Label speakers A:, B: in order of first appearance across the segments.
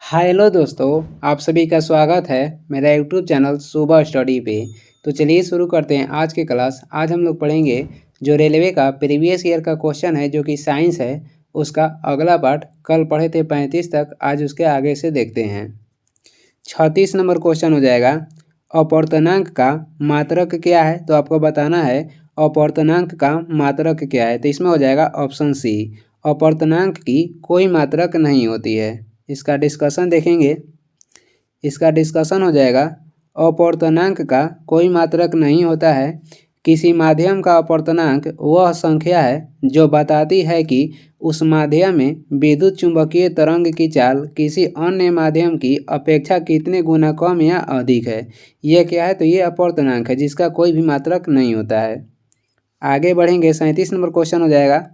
A: Hello दोस्तों, आप सभी का स्वागत है मेरा यूट्यूब चैनल सुबह स्टडी पे। तो चलिए शुरू करते हैं आज की क्लास। आज हम लोग पढ़ेंगे जो रेलवे का प्रीवियस ईयर का क्वेश्चन है जो कि साइंस है, उसका अगला पार्ट। कल पढ़े थे 35 तक, आज उसके आगे से देखते हैं। 36 नंबर क्वेश्चन हो जाएगा, अपूर्णांक का मात्रक क्या है। तो आपको बताना है अपूर्णांक का मात्रक क्या है। तो इसमें हो जाएगा ऑप्शन सी, अपूर्णांक की कोई मात्रक नहीं होती है। इसका डिस्कशन देखेंगे। इसका डिस्कशन हो जाएगा, अपूर्णांक का कोई मात्रक नहीं होता है। किसी माध्यम का अपूर्णांक वह संख्या है जो बताती है कि उस माध्यम में विद्युत चुंबकीय तरंग की चाल किसी अन्य माध्यम की अपेक्षा कितने गुना कम या अधिक है। यह क्या है? तो ये अपूर्णांक है जिसका कोई भी मात्रक नहीं होता है। आगे बढ़ेंगे। 37 नंबर क्वेश्चन हो जाएगा,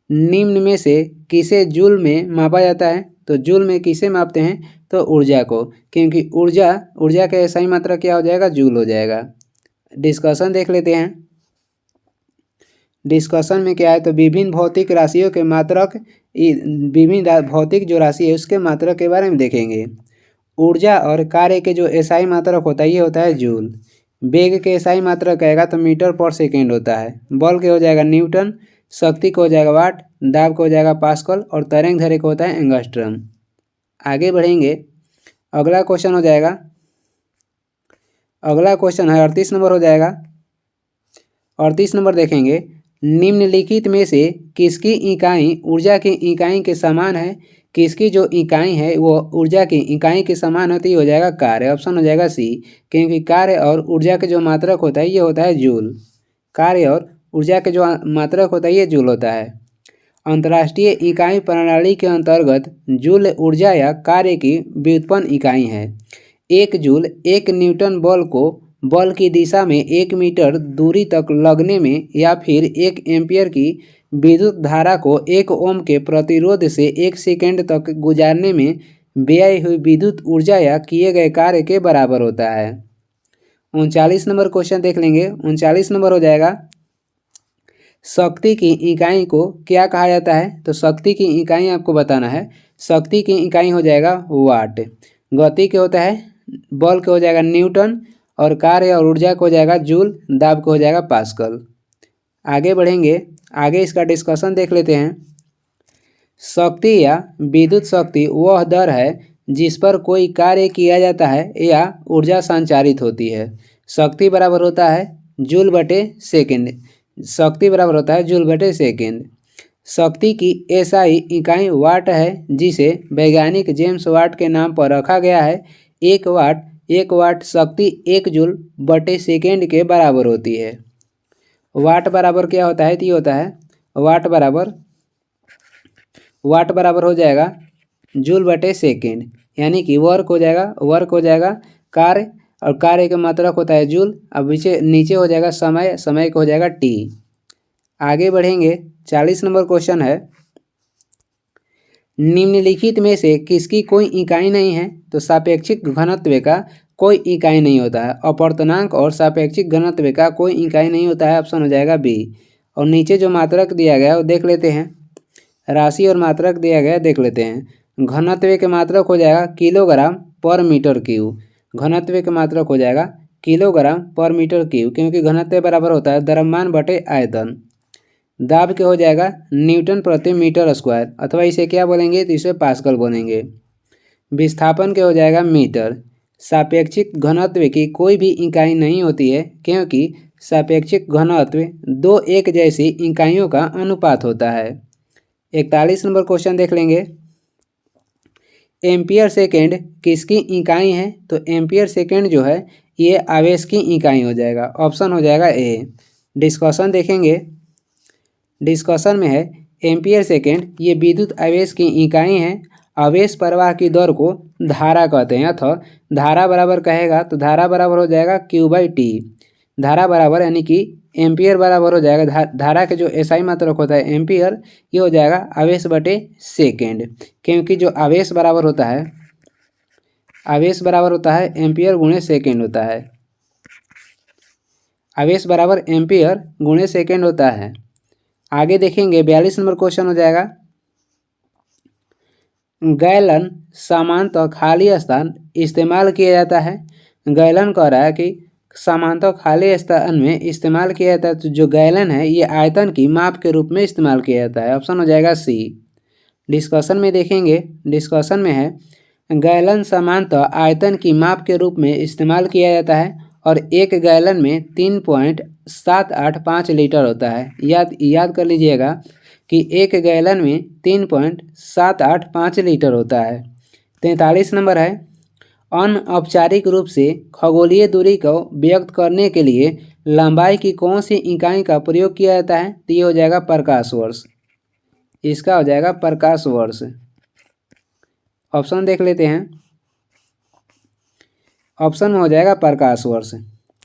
A: निम्न में से किसे जूल में मापा जाता है। तो जूल में किसे मापते हैं? तो ऊर्जा को, क्योंकि ऊर्जा का सही मात्रा क्या हो जाएगा? जूल हो जाएगा। डिस्कशन देख लेते हैं। डिस्कशन में क्या है? तो विभिन्न भौतिक राशियों के मात्रक, विभिन्न भौतिक जो राशि है उसके मात्रक के बारे में देखेंगे। ऊर्जा और कार्य के जो एसआई मात्रक होता है ये होता है जूल। वेग के एसआई मात्रक आएगा तो मीटर पर सेकेंड होता है। बल के हो जाएगा न्यूटन, शक्ति को हो जाएगा वाट, दाब को हो जाएगा पास्कल और तरंग दैर्घ्य को होता है एंगस्ट्रम। आगे बढ़ेंगे। अगला क्वेश्चन हो जाएगा, अगला क्वेश्चन है 38 नंबर हो जाएगा। 38 नंबर देखेंगे, निम्नलिखित में से किसकी इकाई ऊर्जा की इकाई के समान है। किसकी जो इकाई है वो ऊर्जा की इकाई के समान होती हो जाएगा कार्य। ऑप्शन हो जाएगा सी, क्योंकि कार्य और ऊर्जा के जो मात्रक होता है ये होता है जूल। कार्य और ऊर्जा के जो मात्रक होता है ये जूल होता है। अंतर्राष्ट्रीय इकाई प्रणाली के अंतर्गत जूल ऊर्जा या कार्य की व्युत्पन्न इकाई है। एक जूल एक न्यूटन बल को बल की दिशा में 1 मीटर दूरी तक लगने में या फिर 1 एम्पियर की विद्युत धारा को 1 ओम के प्रतिरोध से 1 सेकेंड तक गुजारने में व्यय हुई विद्युत ऊर्जा या किए गए कार्य के बराबर होता है। 39 नंबर क्वेश्चन देख लेंगे। 39 नंबर हो जाएगा, शक्ति की इकाई को क्या कहा जाता है। तो शक्ति की इकाई आपको बताना है। शक्ति की इकाई हो जाएगा वाट। गति के होता है, बल के हो जाएगा न्यूटन और कार्य और ऊर्जा को हो जाएगा जूल, दाब को हो जाएगा पास्कल। आगे बढ़ेंगे। आगे इसका डिस्कशन देख लेते हैं। शक्ति या विद्युत शक्ति वह दर है जिस पर कोई कार्य किया जाता है या ऊर्जा संचारित होती है। शक्ति बराबर होता है जूल बटे सेकेंड। शक्ति बराबर होता है जूल बटे सेकेंड। शक्ति की एसआई इकाई वाट है जिसे वैज्ञानिक जेम्स वाट के नाम पर रखा गया है। एक वाट शक्ति 1 जूल बटे सेकेंड के बराबर होती है। वाट बराबर क्या होता है? तो ये होता है वाट बराबर हो जाएगा जूल बटे सेकेंड, यानी कि वर्क हो जाएगा कार्य, और कार्य का मात्रक होता है जूल। अब नीचे हो जाएगा समय को हो जाएगा टी। आगे बढ़ेंगे। 40 नंबर क्वेश्चन है, निम्नलिखित में से किसकी कोई इकाई नहीं है। तो सापेक्षिक घनत्व का कोई इकाई नहीं होता है। अपूर्णांक और सापेक्षिक घनत्व का कोई इकाई नहीं होता है। ऑप्शन हो जाएगा बी। और नीचे जो मात्रक दिया गया है वो देख लेते हैं। राशि और मात्रक दिया गया देख लेते हैं। घनत्व के मात्रक हो जाएगा किलोग्राम पर मीटर क्यूब। घनत्व के मात्रक हो जाएगा किलोग्राम पर मीटर क्यूब, क्योंकि घनत्व बराबर होता है द्रव्यमान बटे आयतन। दाब के हो जाएगा न्यूटन प्रति मीटर स्क्वायर, अथवा इसे क्या बोलेंगे? तो इसे पास्कल बोलेंगे। विस्थापन के हो जाएगा मीटर। सापेक्षिक घनत्व की कोई भी इकाई नहीं होती है, क्योंकि सापेक्षिक घनत्व 2 एक जैसी इकाइयों का अनुपात होता है। 41 नंबर क्वेश्चन देख लेंगे। एम्पियर सेकेंड किसकी इकाई है। तो एम्पियर सेकेंड जो है ये आवेश की इकाई हो जाएगा। ऑप्शन हो जाएगा ए। डिस्कशन देखेंगे। डिस्कशन में है एम्पियर सेकेंड ये विद्युत आवेश की इकाई है। आवेश प्रवाह की दर को धारा कहते हैं, अथवा धारा बराबर कहेगा तो धारा बराबर हो जाएगा Q/T। धारा बराबर यानी कि एम्पियर बराबर हो जाएगा धारा के जो एसआई मात्रक होता है एम्पियर, ये हो जाएगा आवेश बटे सेकेंड, क्योंकि जो आवेश बराबर होता है एम्पियर गुणे सेकेंड होता है। आवेश बराबर एम्पियर गुणे सेकेंड होता है। आगे देखेंगे। 42 नंबर क्वेश्चन हो जाएगा, गैलन सामान्यतः खाली स्थान इस्तेमाल किया जाता है। गैलन कह रहा है कि सामान्यतः खाली स्थान में इस्तेमाल किया जाता है। तो जो गैलन है ये आयतन की माप के रूप में इस्तेमाल किया जाता है। ऑप्शन हो जाएगा सी। डिस्कशन में देखेंगे, डिस्कशन में है गैलन सामान्यतः आयतन की माप के रूप में इस्तेमाल किया जाता है और एक गैलन में 3.785 लीटर होता है। याद कर लीजिएगा कि एक गैलन में 3.785 लीटर होता है। 43 नंबर है अनौपचारिक रूप से खगोलीय दूरी को व्यक्त करने के लिए लंबाई की कौन सी इकाई का प्रयोग किया जाता है? तो ये हो जाएगा प्रकाश वर्ष। इसका हो जाएगा प्रकाश वर्ष। ऑप्शन देख लेते हैं। ऑप्शन में हो जाएगा प्रकाश वर्ष।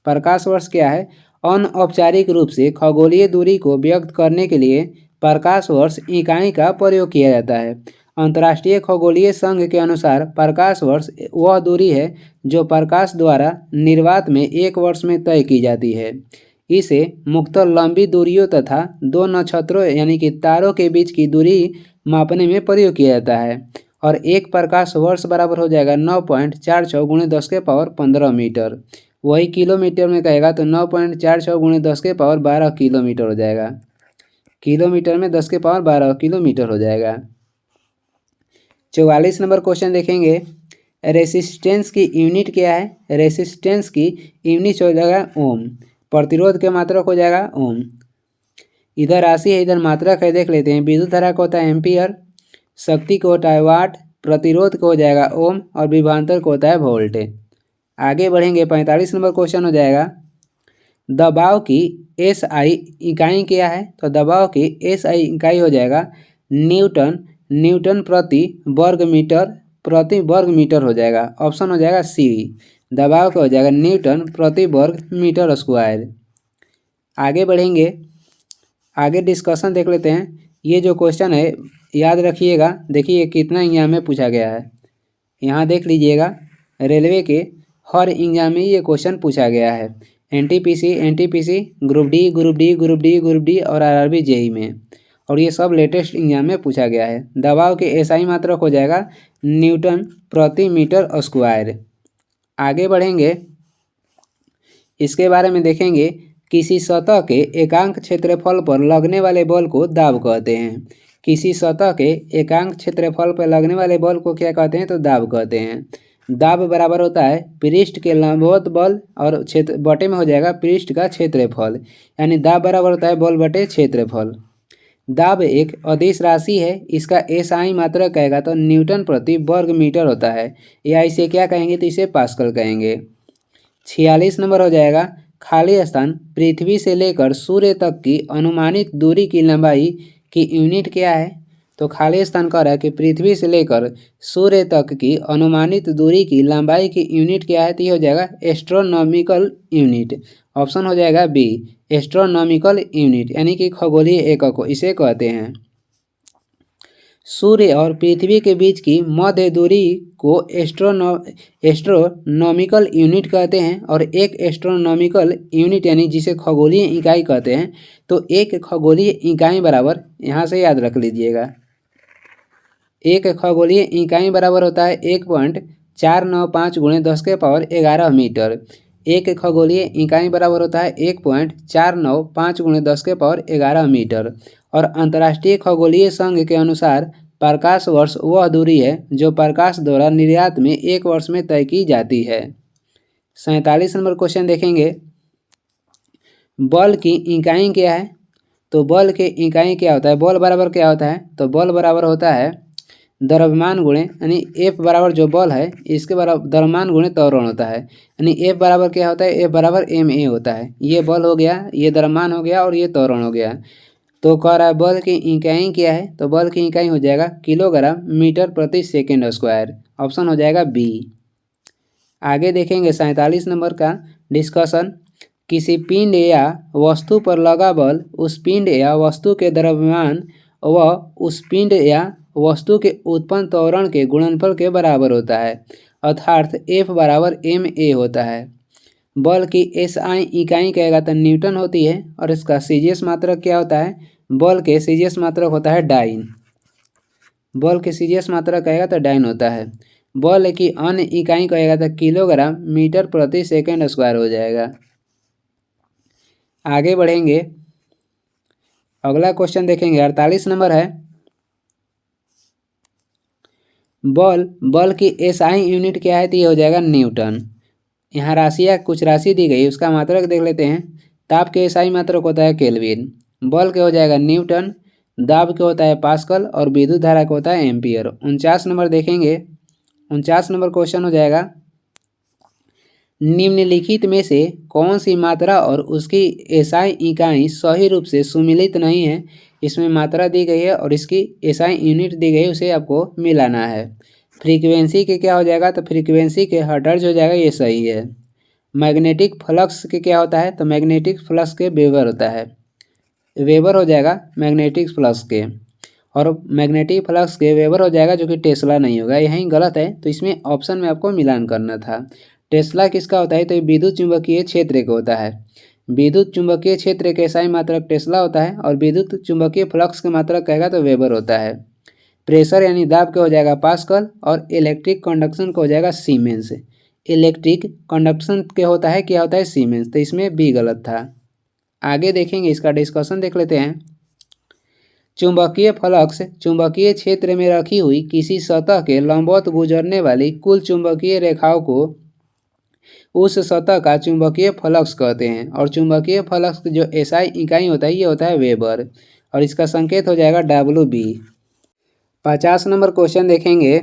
A: प्रकाश वर्ष क्या है? अनौपचारिक रूप से खगोलीय दूरी को व्यक्त करने के लिए प्रकाश वर्ष इकाई का प्रयोग किया जाता है। अंतर्राष्ट्रीय खगोलीय संघ के अनुसार प्रकाश वर्ष वह दूरी है जो प्रकाश द्वारा निर्वात में एक वर्ष में तय की जाती है। इसे मुख्यतः लंबी दूरियों तथा दो नक्षत्रों यानी कि तारों के बीच की दूरी मापने में प्रयोग किया जाता है। और एक प्रकाश वर्ष बराबर हो जाएगा 9.46 × 10⁻15 मीटर। वही किलोमीटर में कहेगा तो 9.46 × 10⁻12 किलोमीटर हो जाएगा। किलोमीटर में 10⁻12 किलोमीटर हो जाएगा। 44 नंबर क्वेश्चन देखेंगे। रेसिस्टेंस की यूनिट क्या है? रेसिस्टेंस की यूनिट हो जाएगा ओम। प्रतिरोध के मात्रक हो जाएगा ओम। इधर राशि है, इधर मात्रक है, देख लेते हैं। विद्युत धारा को होता है एम्पियर, शक्ति को होता है वाट, प्रतिरोध को हो जाएगा ओम और विभवांतर को होता है वोल्ट। आगे बढ़ेंगे। 45 नंबर क्वेश्चन हो जाएगा दबाव की SI इकाई क्या है? तो दबाव की SI इकाई हो जाएगा न्यूटन प्रति वर्ग मीटर हो जाएगा। ऑप्शन हो जाएगा सी। दबाव का हो जाएगा न्यूटन प्रति वर्ग मीटर स्क्वायर। आगे बढ़ेंगे। आगे डिस्कशन देख लेते हैं। ये जो क्वेश्चन है याद रखिएगा। देखिए कितना एग्जाम में पूछा गया है। यहाँ देख लीजिएगा रेलवे के हर एग्जाम में ये क्वेश्चन पूछा गया है। NTPC, ग्रुप डी और RRB JEE में, और ये सब लेटेस्ट एग्जाम में पूछा गया है। दबाव के SI मात्रक हो जाएगा न्यूटन प्रति मीटर स्क्वायर। आगे बढ़ेंगे। इसके बारे में देखेंगे। किसी सतह के एकांक क्षेत्रफल पर लगने वाले बल को दाब कहते हैं। किसी सतह के एकांक क्षेत्रफल पर लगने वाले बल को क्या कहते हैं? तो दाब कहते हैं। दाब बराबर होता है पृष्ठ के लंबवत बल और क्षेत्र बटे में हो जाएगा पृष्ठ का क्षेत्रफल, यानी दाब बराबर होता है बल बटे क्षेत्रफल। दाब एक अदिश राशि है। इसका SI मात्रक कहेगा तो न्यूटन प्रति वर्ग मीटर होता है, या इसे क्या कहेंगे? तो इसे पास्कल कहेंगे। 46 नंबर हो जाएगा खाली स्थान पृथ्वी से लेकर सूर्य तक की अनुमानित दूरी की लंबाई की यूनिट क्या है? तो खाली स्थान कह रहा है कि पृथ्वी से लेकर सूर्य तक की अनुमानित दूरी की लंबाई की यूनिट क्या है? तो ये हो जाएगा एस्ट्रोनॉमिकल यूनिट। ऑप्शन हो जाएगा बी, एस्ट्रोनॉमिकल यूनिट, यानी कि खगोलीय एकक को इसे कहते हैं। सूर्य और पृथ्वी के बीच की मध्य दूरी को एस्ट्रोनॉमिकल यूनिट कहते हैं। और एक एस्ट्रोनॉमिकल यूनिट यानी जिसे खगोलीय इकाई कहते हैं, तो एक खगोलीय इकाई बराबर, यहाँ से याद रख लीजिएगा, एक खगोलीय इकाई बराबर होता है 1.495 × 10⁻11 मीटर। एक खगोलीय इकाई बराबर होता है 1.495 × 10⁻11 मीटर। और अंतर्राष्ट्रीय खगोलीय संघ के अनुसार प्रकाश वर्ष वह दूरी है जो प्रकाश द्वारा निर्यात में एक वर्ष में तय की जाती है। 47 नंबर क्वेश्चन देखेंगे। बल की इकाई क्या है? तो बल के इकाई क्या होता है? बल बराबर क्या होता है? तो बल बराबर होता है द्रव्यमान गुणे, यानी F बराबर जो बल है इसके बराबर द्रव्यमान गुणे त्वरण होता है। यानी F बराबर क्या होता है? F बराबर ma होता है। ये बल हो गया, ये द्रव्यमान हो गया और ये त्वरण हो गया। तो कह रहा है बल की इकाई क्या है? तो बल की इकाई हो जाएगा किलोग्राम मीटर प्रति सेकेंड स्क्वायर। ऑप्शन हो जाएगा बी। आगे देखेंगे 47 नंबर का डिस्कशन। किसी पिंड या वस्तु पर लगा बल उस पिंड या वस्तु के द्रव्यमान व उस पिंड या वस्तु के उत्पन्न त्वरण के गुणनफल के बराबर होता है, अर्थात F बराबर ma होता है। बल की SI इकाई कहेगा तो न्यूटन होती है। और इसका CGS मात्रक क्या होता है? बल के CGS मात्रक होता है डाइन। बॉल की सीजीएस मात्रा कहेगा तो डाइन होता है। बॉल की अन्य इकाई कहेगा तो किलोग्राम मीटर प्रति सेकंड स्क्वायर हो जाएगा। आगे बढ़ेंगे, अगला क्वेश्चन देखेंगे 48 नंबर है। बॉल की एसआई यूनिट क्या है तो ये हो जाएगा न्यूटन। यहाँ राशि या कुछ राशि दी गई, उसका मात्रक देख लेते हैं। ताप के एसआई मात्रक होता है केल्विन, बॉल के हो जाएगा न्यूटन, दाब के होता है पास्कल और विद्युत धारा का होता है एम्पियर। 49 नंबर देखेंगे, 49 नंबर क्वेश्चन हो जाएगा, निम्नलिखित में से कौन सी मात्रा और उसकी एसआई इकाई सही रूप से सुमिलित नहीं है। इसमें मात्रा दी गई है और इसकी एसआई यूनिट दी गई है, उसे आपको मिलाना है। फ्रीक्वेंसी के क्या हो जाएगा तो फ्रीक्वेंसी के हर्ट्ज हो जाएगा, ये सही है। मैग्नेटिक फ्लक्स के क्या होता है तो मैग्नेटिक फ्लक्स के वेबर होता है, वेबर हो जाएगा मैग्नेटिक फ्लक्स के, और मैग्नेटिक फ्लक्स के वेबर हो जाएगा, जो कि टेस्ला नहीं होगा। यहीं गलत है, तो इसमें ऑप्शन में आपको मिलान करना था। टेस्ला किसका होता है तो विद्युत चुंबकीय क्षेत्र का होता है। विद्युत चुंबकीय क्षेत्र के एसआई मात्रक टेस्ला होता है और विद्युत चुंबकीय फ्लक्स के मात्रक कहेगा तो वेबर होता है। प्रेशर यानी दाब के हो जाएगा पास्कल और इलेक्ट्रिक कंडक्शन का हो जाएगा सीमेंस। इलेक्ट्रिक कंडक्शन के होता है क्या होता है सीमेंस, तो इसमें बी गलत था। आगे देखेंगे, इसका डिस्कशन देख लेते हैं। चुंबकीय फ्लक्स चुंबकीय क्षेत्र में रखी हुई किसी सतह के लंबवत गुजरने वाली कुल चुंबकीय रेखाओं को उस सतह का चुंबकीय फ्लक्स कहते हैं। और चुंबकीय फ्लक्स जो एसआई इकाई होता है ये होता है वेबर, और इसका संकेत हो जाएगा WB। 50 नंबर क्वेश्चन देखेंगे,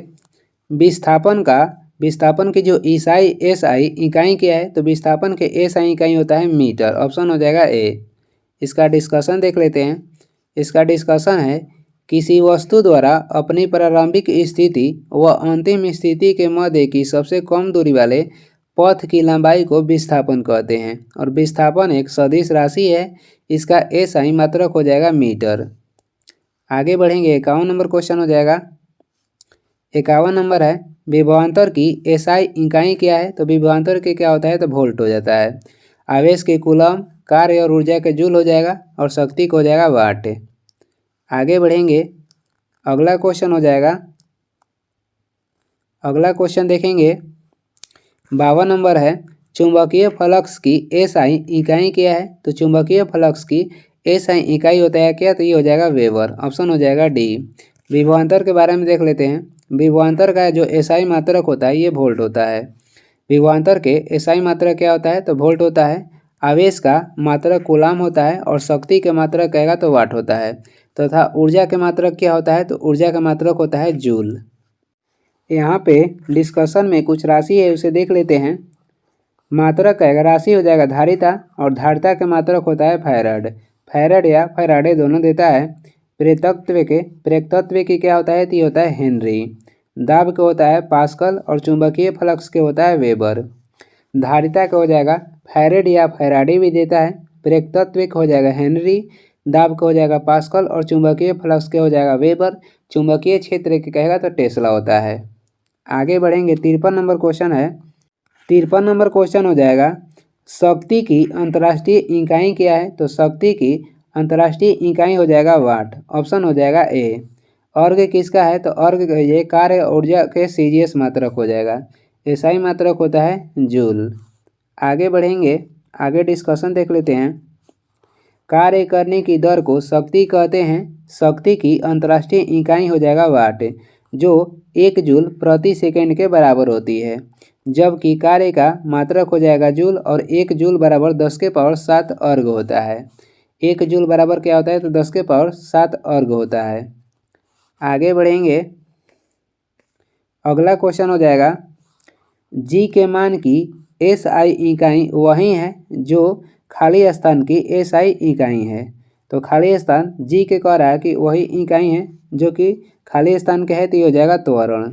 A: विस्थापन की जो एसआई इकाई क्या है तो विस्थापन के एसआई इकाई होता है मीटर। ऑप्शन हो जाएगा ए। इसका डिस्कशन देख लेते हैं। इसका डिस्कशन है, किसी वस्तु द्वारा अपनी प्रारंभिक स्थिति व अंतिम स्थिति के मध्य की सबसे कम दूरी वाले पथ की लंबाई को विस्थापन कहते हैं। और विस्थापन एक सदिश राशि है, इसका एसआई मात्रक हो जाएगा मीटर। आगे बढ़ेंगे, 51 नंबर क्वेश्चन हो जाएगा। 51 नंबर है, विभवांतर की एसआई इकाई क्या है तो विभवांतर के क्या होता है तो वोल्ट हो जाता है। आवेश के कूलम, कार्य और ऊर्जा के जूल हो जाएगा, और शक्ति को हो जाएगा वाट। आगे बढ़ेंगे, अगला क्वेश्चन हो जाएगा। अगला क्वेश्चन देखेंगे, 52 नंबर है, चुंबकीय फ्लक्स की एसआई इकाई क्या है तो चुंबकीय फ्लक्स की एसआई इकाई होता है क्या तो ये हो जाएगा वेबर। ऑप्शन हो जाएगा डी। विभवांतर के बारे में देख लेते हैं। विभवांतर का जो एसआई मात्रक होता है ये वोल्ट होता है। विभवांतर के एसआई मात्रक क्या होता है तो वोल्ट होता है। आवेश का मात्रक कूलाम होता है और शक्ति के मात्रक कहेगा तो वाट होता है, तथा ऊर्जा के मात्रक क्या होता है तो ऊर्जा का मात्रक होता है जूल। यहाँ पे डिस्कशन में कुछ राशि है, उसे देख लेते हैं। मात्रक कहेगा, राशि हो जाएगा धारिता, और धारिता के मात्रक होता है फैराड। फैराड या फैराडे दोनों देता है। प्रेरकत्व की क्या होता है तो ये होता है हेनरी। दाब के होता है पास्कल, और चुंबकीय फ्लक्स के होता है वेबर। धारिता का हो जाएगा फैराड या फैराडे भी देता है। प्रेरकत्व का हो जाएगा हेनरी, दाब का हो जाएगा पास्कल, और चुंबकीय फ्लक्स के हो जाएगा वेबर। चुंबकीय क्षेत्र के कहेगा तो टेस्ला होता है। आगे बढ़ेंगे, 53 नंबर क्वेश्चन है। 53 नंबर क्वेश्चन हो जाएगा, शक्ति की अंतर्राष्ट्रीय इकाई क्या है तो शक्ति की अंतर्राष्ट्रीय इकाई हो जाएगा वाट। ऑप्शन हो जाएगा ए। अर्घ किसका है तो अर्घ ये कार्य ऊर्जा के सीजीएस मात्रक हो जाएगा। एसआई मात्रक होता है जूल। आगे बढ़ेंगे, आगे डिस्कशन देख लेते हैं। कार्य करने की दर को शक्ति कहते हैं। शक्ति की अंतर्राष्ट्रीय इकाई हो जाएगा वाट, जो 1 जूल प्रति सेकंड के बराबर होती है। जबकि कार्य का मात्रक हो जाएगा जूल, और 1 जूल बराबर 10 के पावर 7 अर्घ होता है। 1 जूल बराबर क्या होता है तो 10 के पावर 7 अर्घ होता है। आगे बढ़ेंगे, अगला क्वेश्चन हो जाएगा, जी के मान की एसआई इकाई वही है जो खाली स्थान की एसआई इकाई है। तो खाली स्थान जी के कह रहा है कि वही इकाई है जो कि खाली स्थान के है, तो ये हो जाएगा त्वरण।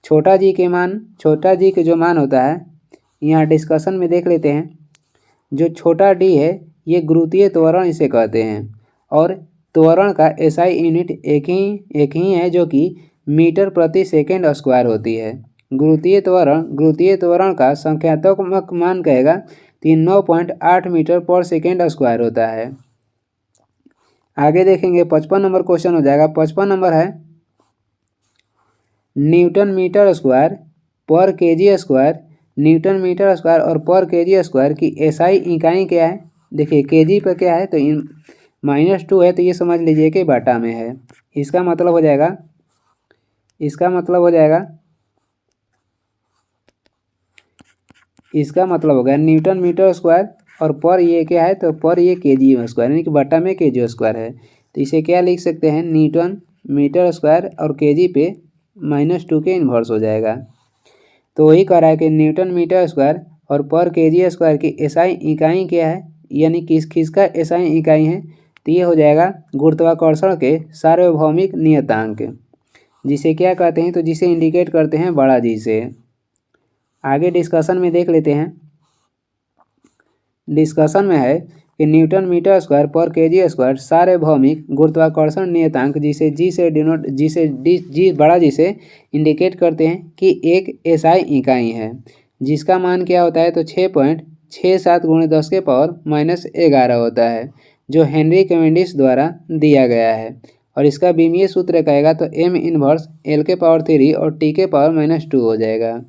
A: छोटा जी के जो मान होता है यहाँ डिस्कशन में देख लेते हैं। जो छोटा डी है ये गुरुत्वीय त्वरण इसे कहते हैं, और त्वरण का एसआई यूनिट एक ही है जो कि मीटर प्रति सेकंड स्क्वायर होती है। गुरुत्वीय त्वरण का संख्यात्मक मान कहेगा 9.8 मीटर पर सेकेंड स्क्वायर होता है। आगे देखेंगे, 55 नंबर क्वेश्चन हो जाएगा। 55 नंबर है, न्यूटन मीटर स्क्वायर पर KG square, newton metre square और पर केजी स्क्वायर की एसआई इकाई क्या है। देखिए केजी पर क्या है तो -2 है, तो ये समझ लीजिए कि बटा में है। इसका मतलब हो जाएगा हो गया न्यूटन मीटर स्क्वायर और पर ये क्या है तो पर ये केजी स्क्वायर, यानी कि बटा में केजी स्क्वायर है। तो इसे क्या लिख सकते हैं, न्यूटन मीटर स्क्वायर और केजी पे -2 के इन्वर्स हो जाएगा। तो वही कह रहा है कि न्यूटन मीटर स्क्वायर और पर केजी स्क्वायर की एसआई इकाई क्या है, यानी किसका एसआई इकाई है। तो ये हो जाएगा गुरुत्वाकर्षण के सार्वभौमिक नियतांक, जिसे क्या कहते हैं तो जिसे इंडिकेट करते हैं बड़ा जी से। आगे डिस्कशन में देख लेते हैं। डिस्कशन में है कि न्यूटन मीटर स्क्वायर पर केजी स्क्वायर सार्वभौमिक गुरुत्वाकर्षण नियतांक जिसे जी बड़ा जी से इंडिकेट करते हैं कि एक एसआई इकाई है, जिसका मान क्या होता है तो 6.67 × 10⁻11 होता है, जो हेनरी कैवेंडिश द्वारा दिया गया है। और इसका बीमीय सूत्र कहेगा तो m इनवर्स L⁻³ और T⁻² हो जाएगा।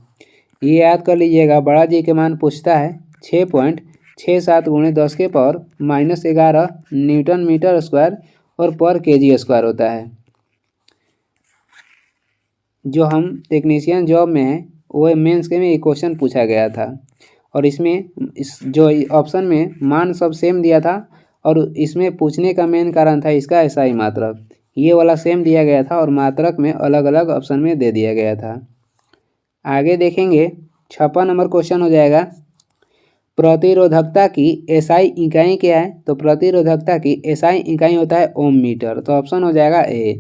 A: ये याद कर लीजिएगा, बड़ा जी के मान पूछता है 6.67 × 10⁻11 न्यूटन मीटर स्क्वायर और पर केजी स्क्वायर होता है। जो हम टेक्नीशियन जॉब में है वो मेंस के में एक क्वेश्चन पूछा गया था, और इसमें जो ऑप्शन में मान सब सेम दिया था, और इसमें पूछने का मेन कारण था इसका एसआई मात्रक, ये वाला सेम दिया गया था और मात्रक में अलग अलग ऑप्शन में दे दिया गया था। आगे देखेंगे 56 नंबर क्वेश्चन हो जाएगा, प्रतिरोधकता की एसआई इकाई क्या है। तो प्रतिरोधकता की एसआई इकाई होता है ओम मीटर, तो ऑप्शन हो जाएगा ए।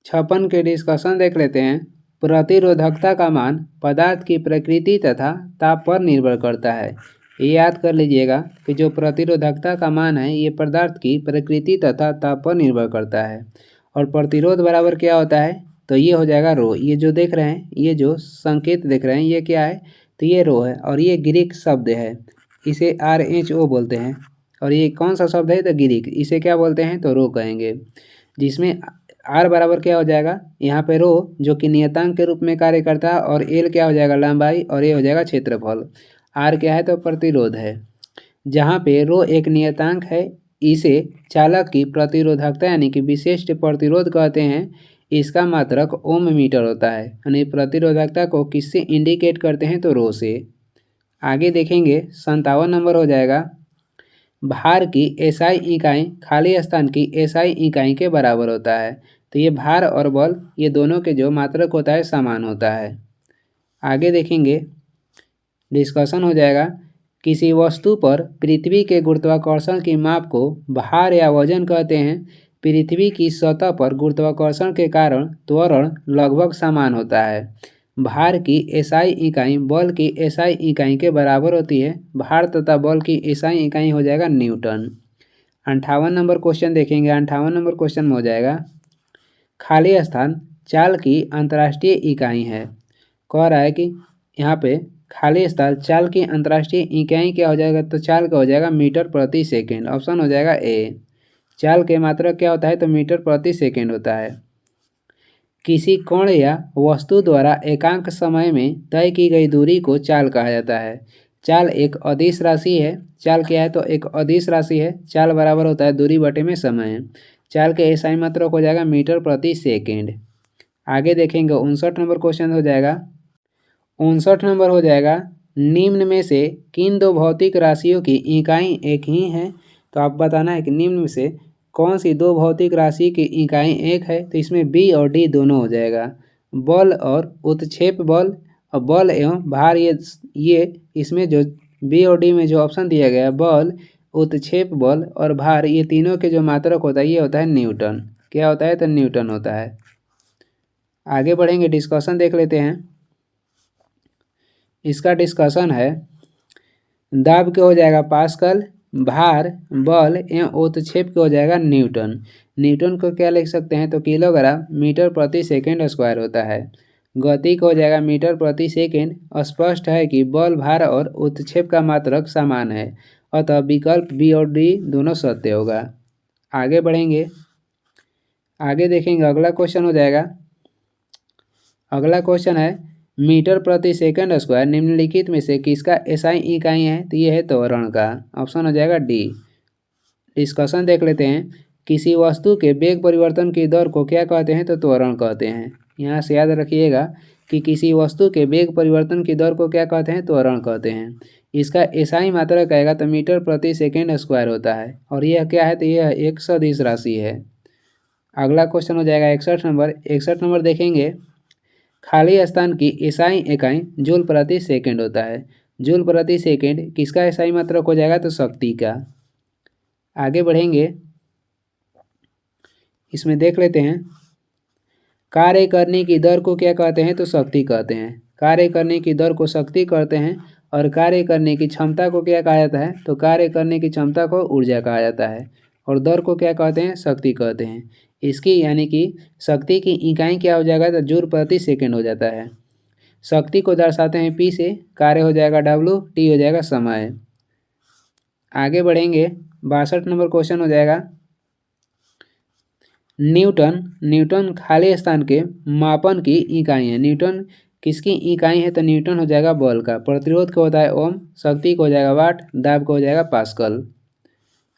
A: 56 के डिस्कशन देख लेते हैं। प्रतिरोधकता का मान पदार्थ की प्रकृति तथा ताप पर निर्भर करता है। ये याद कर लीजिएगा कि जो प्रतिरोधकता का मान है ये पदार्थ की प्रकृति तथा ताप पर निर्भर करता है। और प्रतिरोध बराबर क्या होता है तो ये हो जाएगा रो। ये जो देख रहे हैं, ये जो संकेत देख रहे हैं ये क्या है तो ये रो है, और ये ग्रीक शब्द है, इसे RHO बोलते हैं। और ये कौन सा शब्द है तो ग्रीक, इसे क्या बोलते हैं तो रो कहेंगे। जिसमें R बराबर क्या हो जाएगा यहाँ पे रो, जो कि नियतांक के रूप में कार्य करता है, और L क्या हो जाएगा लंबाई, और ये हो जाएगा क्षेत्रफल। R क्या है तो प्रतिरोध है। जहाँ पे रो एक नियतांक है, इसे चालक की प्रतिरोधकता यानी कि विशिष्ट प्रतिरोध कहते हैं। इसका मात्रक ओम मीटर होता है, यानी प्रतिरोधकता को किससे इंडिकेट करते हैं तो रो से। आगे देखेंगे 57 नंबर हो जाएगा, भार की एसआई इकाई खाली स्थान की एसआई इकाई के बराबर होता है। तो ये भार और बल ये दोनों के जो मात्रक होता है समान होता है। आगे देखेंगे डिस्कशन हो जाएगा, किसी वस्तु पर पृथ्वी के गुरुत्वाकर्षण की माप को भार या वजन कहते हैं। पृथ्वी की सतह पर गुरुत्वाकर्षण के कारण त्वरण लगभग समान होता है। भार की एसआई इकाई बल की एसआई इकाई के बराबर होती है। भार तथा बल की एसआई इकाई हो जाएगा न्यूटन। 58 नंबर क्वेश्चन देखेंगे। 58 नंबर क्वेश्चन में हो जाएगा, खाली स्थान चाल की अंतर्राष्ट्रीय इकाई है। कह रहा है कि यहाँ पे खाली स्थान चाल की अंतर्राष्ट्रीय इकाई क्या हो जाएगा तो चाल का हो जाएगा मीटर प्रति सेकेंड। ऑप्शन हो जाएगा ए। चाल के मात्रक क्या होता है तो मीटर प्रति सेकेंड होता है। किसी कण या वस्तु द्वारा एकांक समय में तय की गई दूरी को चाल कहा जाता है। चाल एक अदिश राशि है। चाल क्या है तो एक अदिश राशि है। चाल बराबर होता है दूरी बटे में समय। चाल के एसआई मात्रक हो जाएगा मीटर प्रति सेकेंड। आगे देखेंगे 59 नंबर क्वेश्चन हो जाएगा। 59 नंबर हो जाएगा, निम्न में से किन दो भौतिक राशियों की इकाई एक ही है। तो आप बताना है कि निम्न में से कौन सी दो भौतिक राशि की इकाई एक है। तो इसमें बी और डी दोनों हो जाएगा। बल और उत्क्षेप बल और बल एवं भार, ये इसमें जो बी और डी में जो ऑप्शन दिया गया है बल, उत्क्षेप बल और भार, ये तीनों के जो मात्रक होता है ये होता है न्यूटन। क्या होता है तो न्यूटन होता है। आगे बढ़ेंगे डिस्कशन देख लेते हैं। इसका डिस्कशन है, दाब के हो जाएगा पास्कल, भार बल एवं उत्क्षेप के हो जाएगा न्यूटन। न्यूटन को क्या लिख सकते हैं तो किलोग्राम मीटर प्रति सेकेंड स्क्वायर होता है। गति को हो जाएगा मीटर प्रति सेकेंड। स्पष्ट है कि बल भार और उत्क्षेप का मात्रक समान है, अतः विकल्प बी और डी दोनों सत्य होगा। आगे बढ़ेंगे, आगे देखेंगे अगला क्वेश्चन हो जाएगा, अगला क्वेश्चन है मीटर प्रति सेकंड स्क्वायर निम्नलिखित में से किसका एसआई इकाई है? तो ये है त्वरण का। ऑप्शन हो जाएगा डी। डिस्कशन देख लेते हैं। किसी वस्तु के वेग परिवर्तन की दर को क्या कहते हैं? तो त्वरण कहते हैं। यहाँ से याद रखिएगा कि किसी वस्तु के वेग परिवर्तन की दर को क्या कहते हैं? त्वरण कहते हैं। इसका एसआई मात्रा कहेगा तो मीटर प्रति सेकेंड स्क्वायर होता है। और यह क्या है? तो यह एक सदिश राशि है। अगला क्वेश्चन हो जाएगा 61 नंबर। 61 नंबर देखेंगे। खाली स्थान की एसआई इकाई जूल प्रति सेकेंड होता है। जूल प्रति सेकेंड किसका एसआई मात्रक हो जाएगा? तो शक्ति का। आगे बढ़ेंगे, इसमें देख लेते हैं। कार्य करने की दर को क्या कहते हैं? तो शक्ति कहते हैं। कार्य करने की दर को शक्ति कहते हैं। और कार्य करने की क्षमता को क्या कहा जाता है? तो कार्य करने की क्षमता को ऊर्जा कहा जाता है। और दर को क्या कहते हैं? शक्ति कहते हैं। इसकी यानी कि शक्ति की इकाई क्या हो जाएगा? तो जूल प्रति सेकेंड हो जाता है। शक्ति को दर्शाते हैं पी से, कार्य हो जाएगा डब्ल्यू, टी हो जाएगा समय। आगे बढ़ेंगे, 62 नंबर क्वेश्चन हो जाएगा। न्यूटन खाली स्थान के मापन की इकाई है। न्यूटन किसकी इकाई है? तो न्यूटन हो जाएगा बल का। प्रतिरोध को होता है ओम, शक्ति को हो जाएगा वाट, दाब को हो जाएगा पास्कल।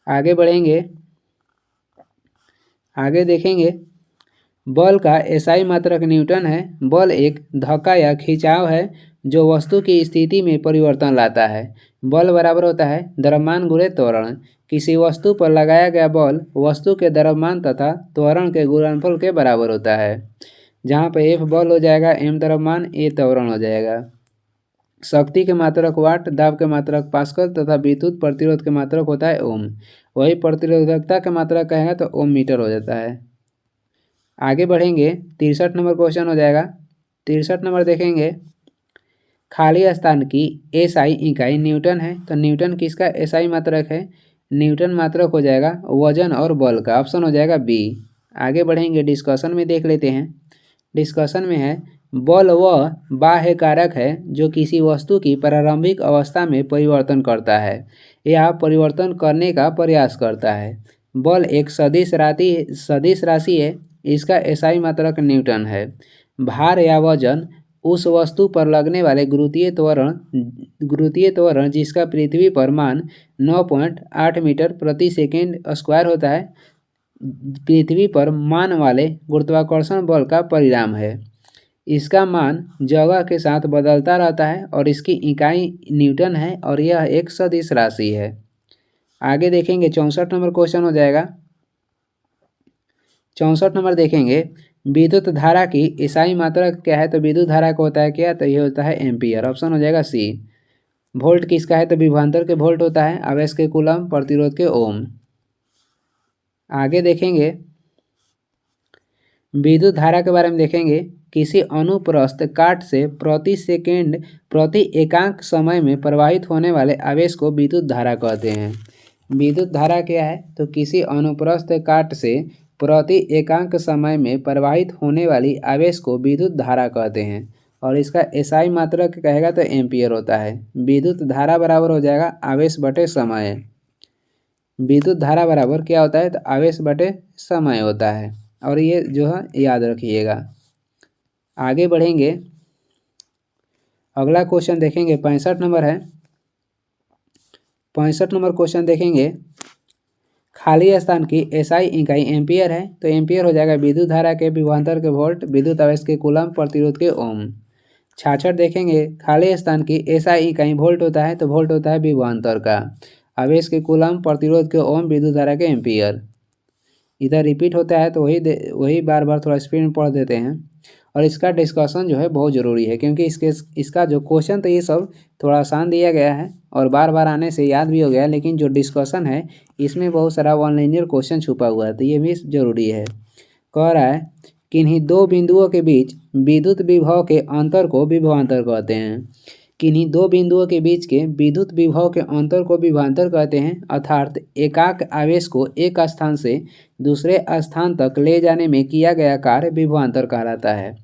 A: आगे बढ़ेंगे, आगे देखेंगे। बल का एसआई मात्रक न्यूटन है। बल एक धक्का या खिंचाव है जो वस्तु की स्थिति में परिवर्तन लाता है। बल बराबर होता है द्रव्यमान गुणे त्वरण। किसी वस्तु पर लगाया गया बल वस्तु के द्रव्यमान तथा त्वरण के गुणनफल के बराबर होता है। जहाँ पे एफ बल हो जाएगा, एम द्रव्यमान, ए त्वरण हो जाएगा। शक्ति के मात्रक वाट, दाब के मात्रक पास्कल तथा विद्युत प्रतिरोध के मात्रक होता है ओम। वही प्रतिरोधकता के मात्रक कहेगा तो ओम मीटर हो जाता है। आगे बढ़ेंगे, 63 नंबर क्वेश्चन हो जाएगा। 63 नंबर देखेंगे। खाली स्थान की एसआई इकाई न्यूटन है। तो न्यूटन किसका एसआई मात्रक है? न्यूटन मात्रक हो जाएगा वजन और बल का। ऑप्शन हो जाएगा बी। आगे बढ़ेंगे, डिस्कशन में देख लेते हैं। डिस्कशन में है बल वह बाह्य कारक है जो किसी वस्तु की प्रारंभिक अवस्था में परिवर्तन करता है या परिवर्तन करने का प्रयास करता है। बल एक सदिश राशि है। इसका एसआई मात्रक न्यूटन है। भार या वजन उस वस्तु पर लगने वाले गुरुत्वीय त्वरण जिसका पृथ्वी पर मान 9.8 मीटर प्रति सेकेंड स्क्वायर होता है, पृथ्वी पर मान वाले गुरुत्वाकर्षण बल का परिणाम है। इसका मान जगह के साथ बदलता रहता है और इसकी इकाई न्यूटन है और यह एक सदिश राशि है। आगे देखेंगे, 64 नंबर क्वेश्चन हो जाएगा। 64 नंबर देखेंगे। विद्युत धारा की एसआई मात्रक क्या है? तो विद्युत धारा को होता है क्या? तो यह होता है एम्पियर। ऑप्शन हो जाएगा सी। वोल्ट किसका है? तो विभवांतर के वोल्ट होता है। आवेश के कूलम, प्रतिरोध के ओम। आगे देखेंगे, विद्युत धारा के बारे में देखेंगे। किसी अनुप्रस्थ काट से प्रति सेकेंड प्रति एकांक समय में प्रवाहित होने वाले आवेश को विद्युत धारा कहते हैं। विद्युत धारा क्या है? तो किसी अनुप्रस्थ काट से प्रति एकांक समय में प्रवाहित होने वाली आवेश को विद्युत धारा कहते हैं। और इसका एसआई मात्रक कहेगा तो एम्पियर होता है। विद्युत धारा बराबर हो जाएगा आवेश बटे समय। विद्युत धारा बराबर क्या होता है? तो आवेश बटे समय होता है। और ये जो है याद रखिएगा। आगे बढ़ेंगे, अगला क्वेश्चन देखेंगे। 65 नंबर है। 65 नंबर क्वेश्चन देखेंगे। खाली स्थान की एसआई इकाई एम्पियर है। तो एम्पियर हो जाएगा विद्युत धारा के विभवांतर के वोल्ट, विद्युत आवेश के कूलम, प्रतिरोध के ओम। 66 देखेंगे। खाली स्थान की एसआई इकाई वोल्ट होता है। तो वोल्ट होता है विभवांतर का। आवेश के कूलम, प्रतिरोध के ओम, विद्युत धारा के एम्पियर। इधर रिपीट होता है तो वही बार बार थोड़ा स्पीड में पढ़ देते हैं। और इसका डिस्कशन जो है बहुत ज़रूरी है क्योंकि इसका जो क्वेश्चन तो ये सब थोड़ा आसान दिया गया है और बार बार आने से याद भी हो गया, लेकिन जो डिस्कशन है इसमें बहुत सारा वन लाइनर क्वेश्चन छुपा हुआ है, तो ये भी ज़रूरी है। कह रहा है किन्हीं दो बिंदुओं के बीच विद्युत विभव के अंतर को विभवांतर कहते हैं। किन्हीं दो बिंदुओं के बीच के विद्युत विभव के अंतर को विभवांतर कहते हैं। अर्थात एकाक आवेश को एक स्थान से दूसरे स्थान तक ले जाने में किया गया कार्य विभवांतर कहलाता है।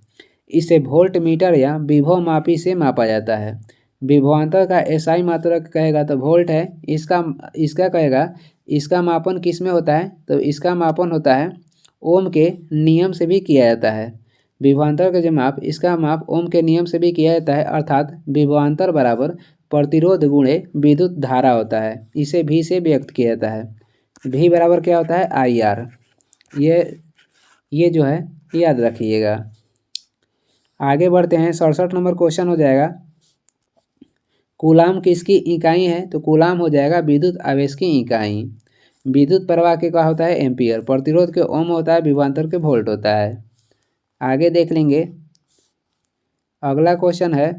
A: इसे वोल्ट मीटर या विभव मापी से मापा जाता है। विभवांतर का एसआई मात्रक कहेगा तो वोल्ट है। इसका कहेगा इसका मापन किस में होता है? तो इसका मापन होता है ओम के नियम से भी किया जाता है। विभवांतर का जो माप, इसका माप ओम के नियम से भी किया जाता है, अर्थात विभवांतर बराबर प्रतिरोध गुणे विद्युत धारा होता है। इसे भी से व्यक्त किया जाता है। भी बराबर क्या होता है? IR। ये जो है याद रखिएगा। आगे बढ़ते हैं। 67 नंबर क्वेश्चन हो जाएगा, कूलाम किसकी इकाई है? तो कूलाम हो जाएगा विद्युत आवेश की इकाई। विद्युत प्रवाह के क्या होता है? एम्पियर। प्रतिरोध के ओम होता है, विभवांतर के वोल्ट होता है। आगे देख लेंगे। अगला क्वेश्चन है,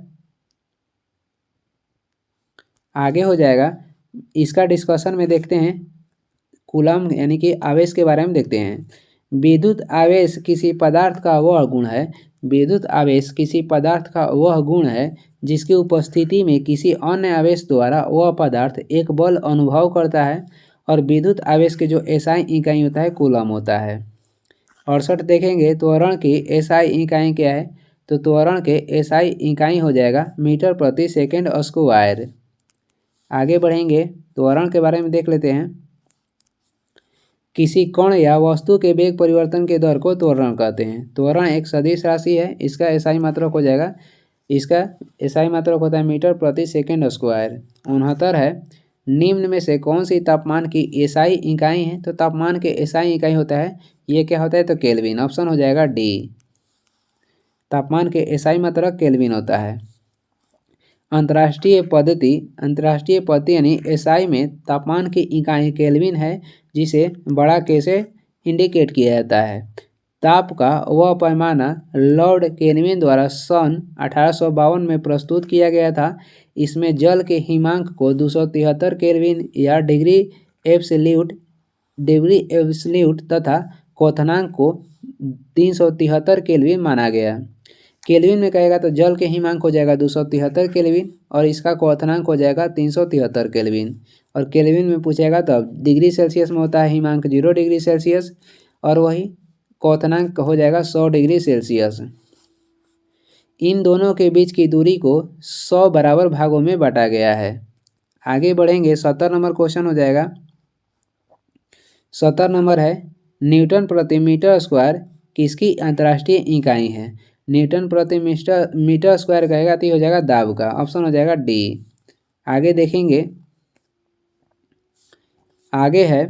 A: आगे हो जाएगा, इसका डिस्कशन में देखते हैं। कूलम यानी कि आवेश के बारे में देखते हैं। विद्युत आवेश किसी पदार्थ का वह गुण है, विद्युत आवेश किसी पदार्थ का वह गुण है जिसकी उपस्थिति में किसी अन्य आवेश द्वारा वह पदार्थ एक बल अनुभव करता है, और विद्युत आवेश के जो SI इकाई होता है कूलम होता है। 68 देखेंगे, त्वरण की SI इकाई क्या है? तो त्वरण के SI इकाई हो जाएगा मीटर प्रति सेकेंड स्क्वायर। आगे बढ़ेंगे, त्वरण के बारे में देख लेते हैं। किसी कण या वस्तु के वेग परिवर्तन के दर को त्वरण कहते हैं। त्वरण एक सदिश राशि है, इसका SI मात्रक हो जाएगा, इसका SI मात्रक होता है मीटर प्रति सेकेंड स्क्वायर। 69 है, निम्न में से कौन सी तापमान की SI इकाई है? तो तापमान के SI इकाई होता है, ये क्या होता है? तो केल्विन। ऑप्शन हो जाएगा D। तापमान के SI मात्रक केल्विन होता है। अंतर्राष्ट्रीय पद्धति यानी SI में तापमान की इकाई केल्विन है, जिसे बड़ा K से इंडिकेट किया जाता है। ताप का वह पैमाना लॉर्ड केल्विन द्वारा सन 1852 में प्रस्तुत किया गया था। इसमें जल के हिमांक को 273 केल्विन या डिग्री एब्सोल्यूट तथा क्वथनांक को 373 केल्विन माना गया। केल्विन में कहेगा तो जल के हिमांक हो जाएगा 273 केल्विन, और इसका क्वथनांक हो जाएगा 373 केल्विन। और केल्विन में पूछेगा तो डिग्री सेल्सियस में होता है हिमांक 0 डिग्री सेल्सियस, और वही क्वथनांक हो जाएगा 100 डिग्री सेल्सियस। इन दोनों के बीच की दूरी को 100 बराबर भागों में बांटा गया है। आगे बढ़ेंगे। 70 नंबर क्वेश्चन हो जाएगा। 70 नंबर है, न्यूटन प्रति मीटर स्क्वायर किसकी अंतर्राष्ट्रीय इकाई है? न्यूटन प्रति मीटर स्क्वायर कहेगा तो हो जाएगा दाब का। ऑप्शन हो जाएगा D। आगे देखेंगे। आगे है,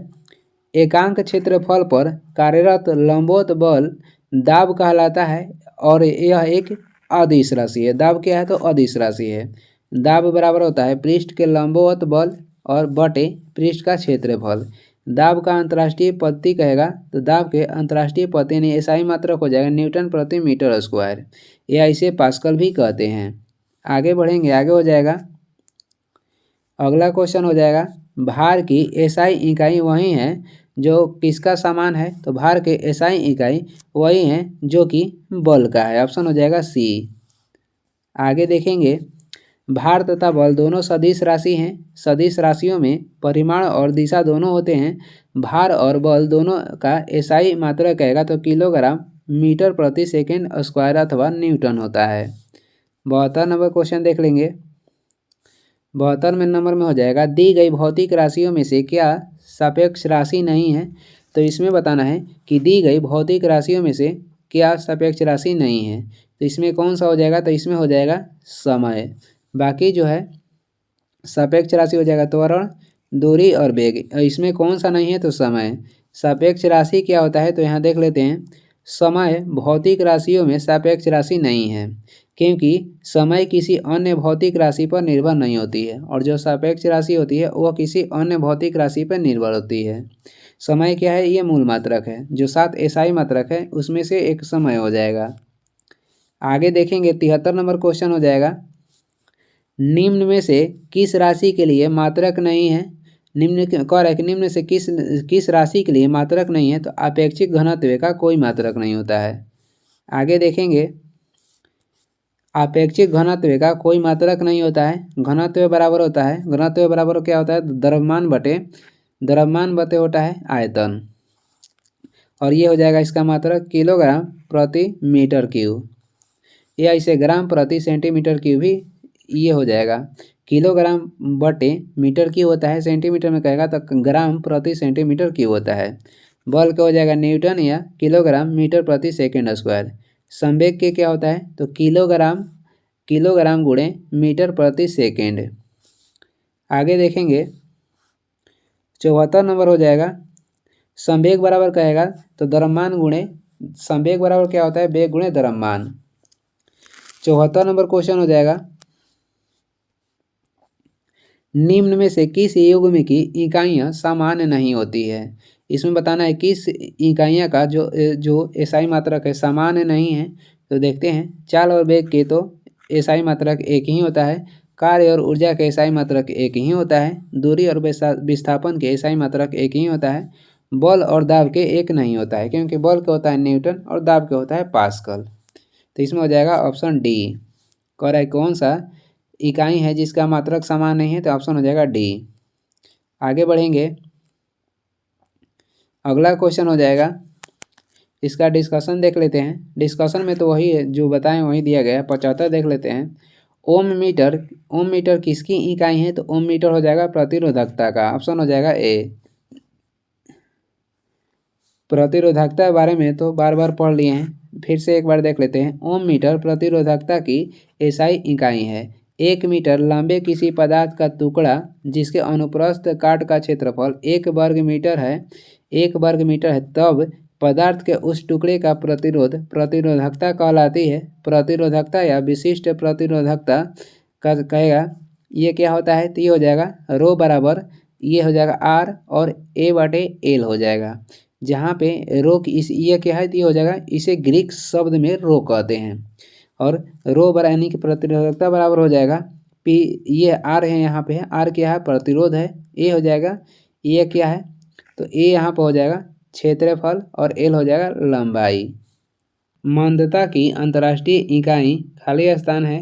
A: एकांक क्षेत्रफल पर कार्यरत लंबवत बल दाब कहलाता है, और यह एक अदिश राशि है। दाब क्या है? तो अदिश राशि है। दाब बराबर होता है पृष्ठ के लंबवत बल और बटे पृष्ठ का क्षेत्रफल। दाब का अंतर्राष्ट्रीय पद्धति कहेगा तो दाब के अंतर्राष्ट्रीय पद्धति यानी SI मात्रक हो जाएगा न्यूटन प्रति मीटर स्क्वायर, या इसे पास्कल भी कहते हैं। आगे बढ़ेंगे। आगे हो जाएगा, अगला क्वेश्चन हो जाएगा, भार की SI इकाई वही है जो किसका समान है? तो भार के SI इकाई वही है जो कि बल का है। ऑप्शन हो जाएगा C। आगे देखेंगे, भार तथा बल दोनों सदिश राशि हैं। सदिश राशियों में परिमाण और दिशा दोनों होते हैं। भार और बल दोनों का SI मात्रक कहेगा तो किलोग्राम मीटर प्रति सेकेंड स्क्वायर अथवा न्यूटन होता है। 72 नंबर क्वेश्चन देख लेंगे। 72 नंबर में हो जाएगा, दी गई भौतिक राशियों में से क्या सापेक्ष राशि नहीं है? तो इसमें बताना है कि दी गई भौतिक राशियों में से क्या सापेक्ष राशि नहीं है। तो इसमें कौन सा हो जाएगा? तो इसमें हो जाएगा समय। बाकी जो है सापेक्ष राशि हो जाएगा त्वरण, दूरी और वेग। इसमें कौन सा नहीं है? तो समय। सापेक्ष राशि क्या होता है? तो यहाँ देख लेते हैं। समय भौतिक राशियों में सापेक्ष राशि नहीं है, क्योंकि समय किसी अन्य भौतिक राशि पर निर्भर नहीं होती है, और जो सापेक्ष राशि होती है वह किसी अन्य भौतिक राशि पर निर्भर होती है। समय क्या है? ये मूल मात्रक है। जो 7 SI मात्रक है उसमें से एक समय हो जाएगा। आगे देखेंगे। 73 नंबर क्वेश्चन हो जाएगा, निम्न में से किस राशि के लिए मात्रक नहीं है? निम्न से किस राशि के लिए मात्रक नहीं है? तो आपेक्षिक घनत्व का कोई मात्रक नहीं होता है। आगे देखेंगे, आपेक्षिक घनत्व का कोई मात्रक नहीं होता है। घनत्व बराबर होता है, घनत्व बराबर क्या होता है? द्रव्यमान बटे होता है आयतन, और ये हो जाएगा इसका मात्रक किलोग्राम प्रति मीटर क्यूब, या इसे ग्राम प्रति सेंटीमीटर क्यूब भी ये हो जाएगा। किलोग्राम बटे मीटर क्यूब होता है, सेंटीमीटर में कहेगा तो ग्राम प्रति सेंटीमीटर क्यूब होता है। बल का हो जाएगा न्यूटन या किलोग्राम मीटर प्रति सेकेंड स्क्वायर। संवेग के क्या होता है तो किलोग्राम गुणे मीटर प्रति सेकेंड। आगे देखेंगे 74 नंबर हो जाएगा संवेग बराबर कहेगा तो द्रव्यमान गुणे संवेग बराबर क्या होता है वेग गुणे द्रव्यमान। 74 नंबर क्वेश्चन हो जाएगा निम्न में से किस युग्म की इकाइयाँ सामान्य नहीं होती है। इसमें बताना है किस इकाइयाँ का जो एसआई मात्रक है सामान्य नहीं है। तो देखते हैं चाल और वेग के तो एसआई मात्रक एक ही होता है, कार्य और ऊर्जा के एसआई मात्रक एक ही होता है, दूरी और विस्थापन के एसआई मात्रक एक ही होता है, बल और दाब के एक नहीं होता है क्योंकि बल के होता है न्यूटन और दाब के होता है पास्कल। तो इसमें हो जाएगा ऑप्शन डी। कह रहा है कौन सा इकाई है जिसका मात्रक समान नहीं है तो ऑप्शन हो जाएगा डी। आगे बढ़ेंगे अगला क्वेश्चन हो जाएगा इसका डिस्कशन देख लेते हैं। डिस्कशन में तो वही है जो बताएं वही दिया गया है। 75 देख लेते हैं। ओम मीटर किसकी इकाई है तो ओम मीटर हो जाएगा प्रतिरोधकता का। ऑप्शन हो जाएगा ए। प्रतिरोधकता के बारे में तो बार बार पढ़ लिए हैं, फिर से एक बार देख लेते हैं। ओम मीटर प्रतिरोधकता की एसआई इकाई है। 1 मीटर लंबे किसी पदार्थ का टुकड़ा जिसके अनुप्रस्थ काट का क्षेत्रफल 1 वर्ग मीटर है तब पदार्थ के उस टुकड़े का प्रतिरोधकता कहलाती है। प्रतिरोधकता या विशिष्ट प्रतिरोधकता का कहेगा ये क्या होता है तो ये हो जाएगा रो बराबर ये हो जाएगा आर और ए बटे एल हो जाएगा। जहाँ पे रो की ये क्या है तो ये हो जाएगा इसे ग्रीक शब्द में रो कहते हैं और रो बराबर यानी कि प्रतिरोधकता बराबर हो जाएगा पी। ये आर है यहाँ पे है आर क्या है प्रतिरोध है। ए हो जाएगा ये क्या है तो ए यहाँ पर हो जाएगा क्षेत्रफल और एल हो जाएगा लंबाई। मंदता की अंतर्राष्ट्रीय इकाई खाली स्थान है।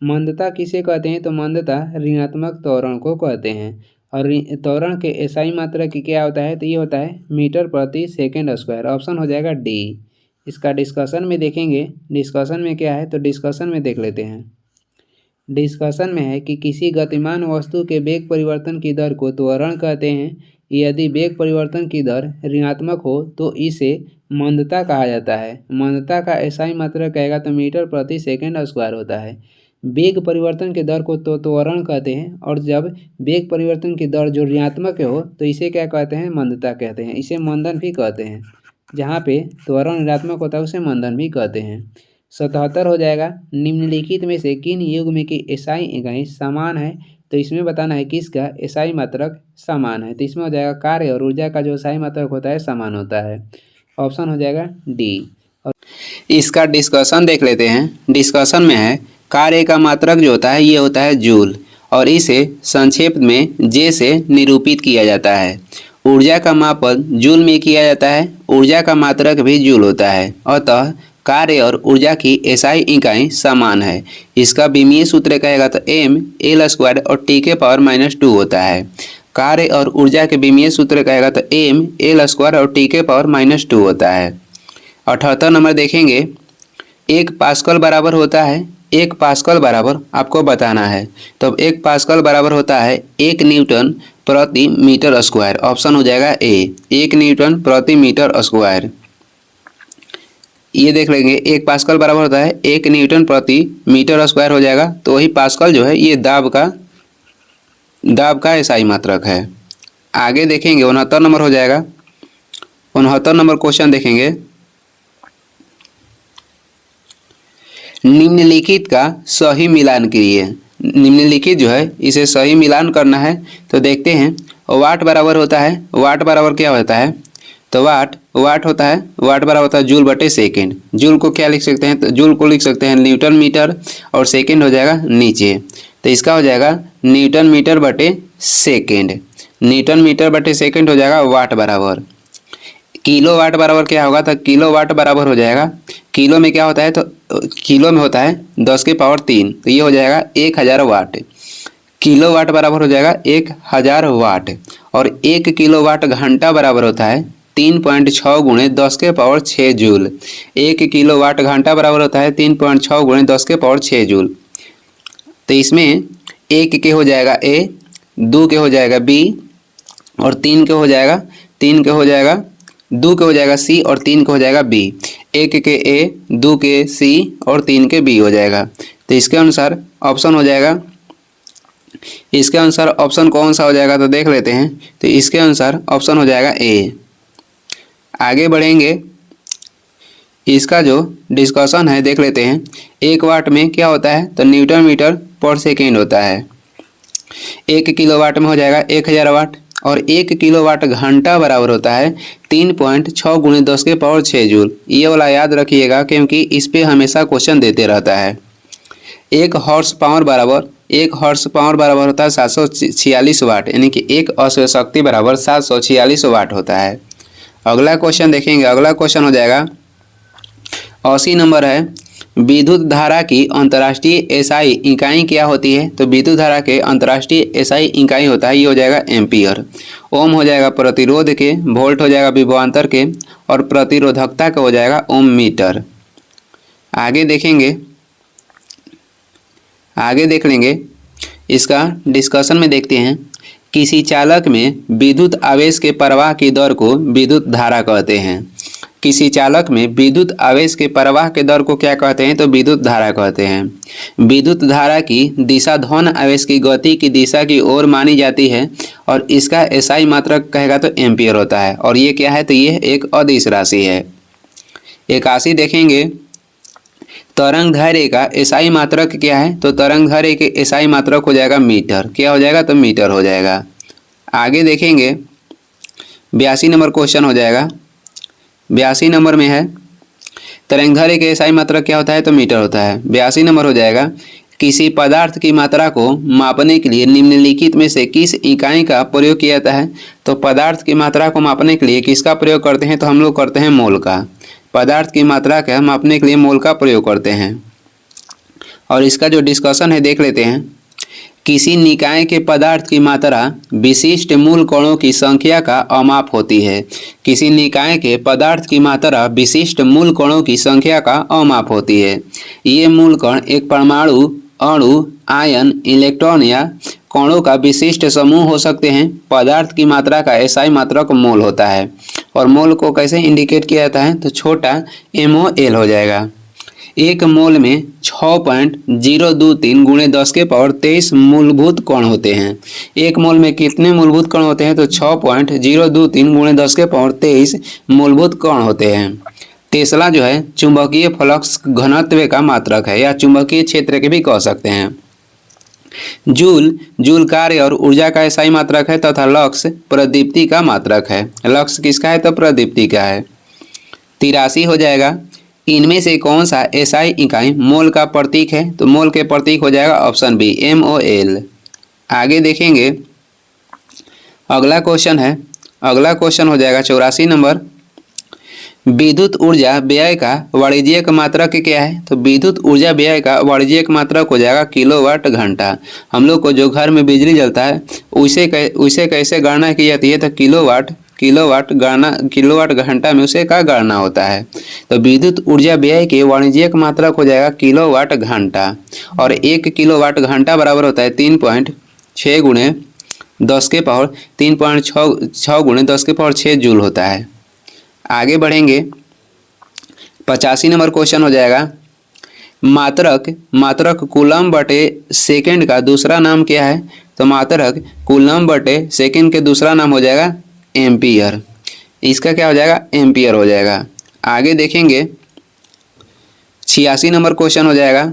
A: मंदता किसे कहते हैं तो मंदता ऋणात्मक त्वरण को कहते हैं और त्वरण के एसआई मात्रा की क्या होता है तो ये होता है मीटर प्रति सेकेंड स्क्वायर। ऑप्शन हो जाएगा डी। इसका डिस्कशन में देखेंगे डिस्कशन में क्या है तो डिस्कशन में देख लेते हैं। डिस्कशन में है कि किसी गतिमान वस्तु के वेग परिवर्तन की दर को त्वरण कहते हैं। यदि वेग परिवर्तन की दर ऋणात्मक हो तो इसे मंदता कहा जाता है। मंदता का एसआई मात्रा कहेगा तो मीटर प्रति सेकेंड स्क्वायर होता है। वेग परिवर्तन की दर को तो त्वरण कहते हैं और जब वेग परिवर्तन की दर जो ऋणात्मक हो तो इसे क्या कहते हैं मंदता कहते हैं। इसे मंदन भी कहते हैं। जहाँ पे त्वरण ऋणात्मक होता है उसे मंदन भी कहते हैं। 77 हो जाएगा निम्नलिखित में से किन युग्म की एसआई इकाई समान है तो इसमें बताना है किसका एसआई मात्रक समान है। तो इसमें हो जाएगा कार्य और ऊर्जा का जो एसआई मात्रक होता है समान होता है। ऑप्शन हो जाएगा डी। और इसका डिस्कशन देख लेते हैं। डिस्कशन में है कार्य का मात्रक जो होता है ये होता है जूल और इसे संक्षेप में जे से निरूपित किया जाता है। ऊर्जा का मापन जूल में किया जाता है। ऊर्जा का मात्रक भी जूल होता है। अतः कार्य और ऊर्जा की एसआई इकाई समान है। इसका विमीय सूत्र कहेगा तो एम एल स्क्वायर और टी के पावर -2 होता है। कार्य और ऊर्जा के विमीय सूत्र कहेगा तो एम एल स्क्वायर और टी के पावर -2 होता है। 78 नंबर देखेंगे 1 पास्कल बराबर होता है। 1 पास्कल बराबर आपको बताना है तो 1 पास्कल बराबर होता है 1 न्यूटन प्रति मीटर स्क्वायर। ऑप्शन हो जाएगा ए 1 न्यूटन प्रति मीटर स्क्वायर। ये देख लेंगे 1 पास्कल बराबर होता है 1 न्यूटन प्रति मीटर स्क्वायर हो जाएगा। तो वही पास्कल जो है ये दाब का एसआई मात्रक है। आगे देखेंगे 69 नंबर हो जाएगा। 69 नंबर क्वेश्चन देखेंगे निम्नलिखित का सही मिलान कीजिए। निम्नलिखित जो है इसे सही मिलान करना है तो देखते हैं। वाट बराबर होता है वाट बराबर क्या होता है तो वाट होता है वाट बराबर होता है जूल बटे सेकेंड। जूल को क्या लिख सकते हैं तो जूल को लिख सकते हैं न्यूटन मीटर और सेकेंड हो जाएगा नीचे। तो इसका हो जाएगा न्यूटन मीटर बटे सेकेंड। न्यूटन मीटर बटे सेकेंड हो जाएगा वाट बराबर। किलो वाट बराबर क्या होगा तो किलो वाट बराबर हो जाएगा किलो में क्या होता है तो किलो में होता है 10 के पावर 3 तो ये हो जाएगा 1000 वाट। किलो वाट बराबर हो जाएगा 1000 वाट और 1 किलो वाट घंटा बराबर होता है 3.6 गुणे 10 के पावर 6 जूल। 1 किलो वाट घंटा बराबर होता है 3.6 गुणे 10 के पावर 6 जूल। तो इसमें 1 के हो जाएगा ए 2 के हो जाएगा बी और 3 के हो जाएगा 2 के हो जाएगा सी और 3 के हो जाएगा बी। 1 के ए, 2 के सी और 3 के बी हो जाएगा। तो इसके अनुसार ऑप्शन हो जाएगा, इसके अनुसार ऑप्शन कौन सा हो जाएगा तो देख लेते हैं। तो इसके अनुसार ऑप्शन हो जाएगा ए। आगे बढ़ेंगे, इसका जो डिस्कशन है देख लेते हैं। 1 वाट में क्या होता है तो न्यूटन मीटर पर सेकेंड होता है। 1 किलोवाट में हो जाएगा 1000 वाट और 1 किलोवाट घंटा बराबर होता है 3.6 × 10⁻6 जूल। ये वाला याद रखिएगा क्योंकि इस पे हमेशा क्वेश्चन देते रहता है। 1 हॉर्स पावर बराबर होता है 746 वाट, यानी कि 1 अश्व शक्ति बराबर 746 वाट होता है। अगला क्वेश्चन देखेंगे। अगला क्वेश्चन हो जाएगा 80 नंबर है, विद्युत धारा की अंतर्राष्ट्रीय एसआई इकाई क्या होती है तो विद्युत धारा के अंतर्राष्ट्रीय एसआई इकाई होता है, ये हो जाएगा एम्पियर। ओम हो जाएगा प्रतिरोध के, वोल्ट हो जाएगा विभवांतर के और प्रतिरोधकता का हो जाएगा ओम मीटर। आगे देखेंगे, आगे देख लेंगे। इसका डिस्कशन में देखते हैं। किसी चालक में विद्युत आवेश के प्रवाह की दर को विद्युत धारा कहते हैं। किसी चालक में विद्युत आवेश के प्रवाह के दर को क्या कहते हैं तो विद्युत धारा कहते हैं। विद्युत धारा की दिशा धन आवेश की गति की दिशा की ओर मानी जाती है और इसका एसआई मात्रक कहेगा तो एम्पियर होता है। और ये क्या है तो ये एक अदिश राशि है। 81 देखेंगे, तरंग दैर्घ्य का एसआई मात्रक क्या है तो तरंग दैर्घ्य के एसआई मात्रक हो जाएगा मीटर। क्या हो जाएगा तो मीटर हो जाएगा। आगे देखेंगे 82 नंबर क्वेश्चन हो जाएगा। 82 नंबर में है तरंग दैर्घ्य के एसआई मात्रक क्या होता है तो मीटर होता है। 82 नंबर हो जाएगा, किसी पदार्थ की मात्रा को मापने के लिए निम्नलिखित में से किस इकाई का प्रयोग किया जाता है तो पदार्थ की मात्रा को मापने के लिए किसका प्रयोग करते हैं तो हम लोग करते हैं मोल का। पदार्थ की मात्रा का मापने के लिए मोल का प्रयोग करते हैं। और इसका जो डिस्कशन है देख लेते हैं। किसी निकाय के पदार्थ की मात्रा विशिष्ट मूल कणों की संख्या का अमाप होती है। किसी निकाय के पदार्थ की मात्रा विशिष्ट मूल कणों की संख्या का अमाप होती है। ये मूल कण एक परमाणु, अणु, आयन, इलेक्ट्रॉन या कणों का विशिष्ट समूह हो सकते हैं। पदार्थ की मात्रा का एसआई मात्रक मोल होता है। और मोल को कैसे इंडिकेट किया जाता है तो छोटा MOL हो जाएगा। 1 मोल में 6.023 × 10⁻23 मूलभूत कण होते हैं। 1 मोल में कितने मूलभूत कण होते हैं तो 6.023 × 10⁻23 मूलभूत कण होते हैं। टेस्ला जो है चुंबकीय फ्लक्स घनत्व का मात्रक है या चुंबकीय क्षेत्र के भी कह सकते हैं। जूल कार्य और ऊर्जा का एसआई मात्रक है तथा लक्स प्रदीप्ति का मात्रक है। लक्स किसका है तो प्रदीप्ति का है। 83 हो जाएगा, इनमें से कौन सा एसआई इकाई मोल का प्रतीक है तो मोल के प्रतीक हो जाएगा ऑप्शन बी MOL। आगे देखेंगे। अगला क्वेश्चन है, अगला क्वेश्चन हो जाएगा 84 नंबर, विद्युत ऊर्जा व्यय का वाणिज्यिक मात्रक क्या है तो विद्युत ऊर्जा व्यय का वाणिज्यिक मात्रक हो जाएगा किलोवाट घंटा। हम लोग को जो घर में बिजली जलता है उसे कैसे गणना की जाती है तो किलोवाट घंटा में उसे का गणना होता है। तो विद्युत ऊर्जा व्यय के वाणिज्यिक मात्रक हो जाएगा किलोवाट घंटा। और 1 किलोवाट घंटा बराबर होता है 3.6 × 10⁻6 जूल होता है। आगे बढ़ेंगे। 85 नंबर क्वेश्चन हो जाएगा, मात्रक कूलम बटे सेकेंड का दूसरा नाम क्या है तो मात्रक कूलम बटे सेकेंड के दूसरा नाम हो जाएगा एम्पियर। इसका क्या हो जाएगा एम्पियर हो जाएगा। आगे देखेंगे 86 नंबर क्वेश्चन हो जाएगा,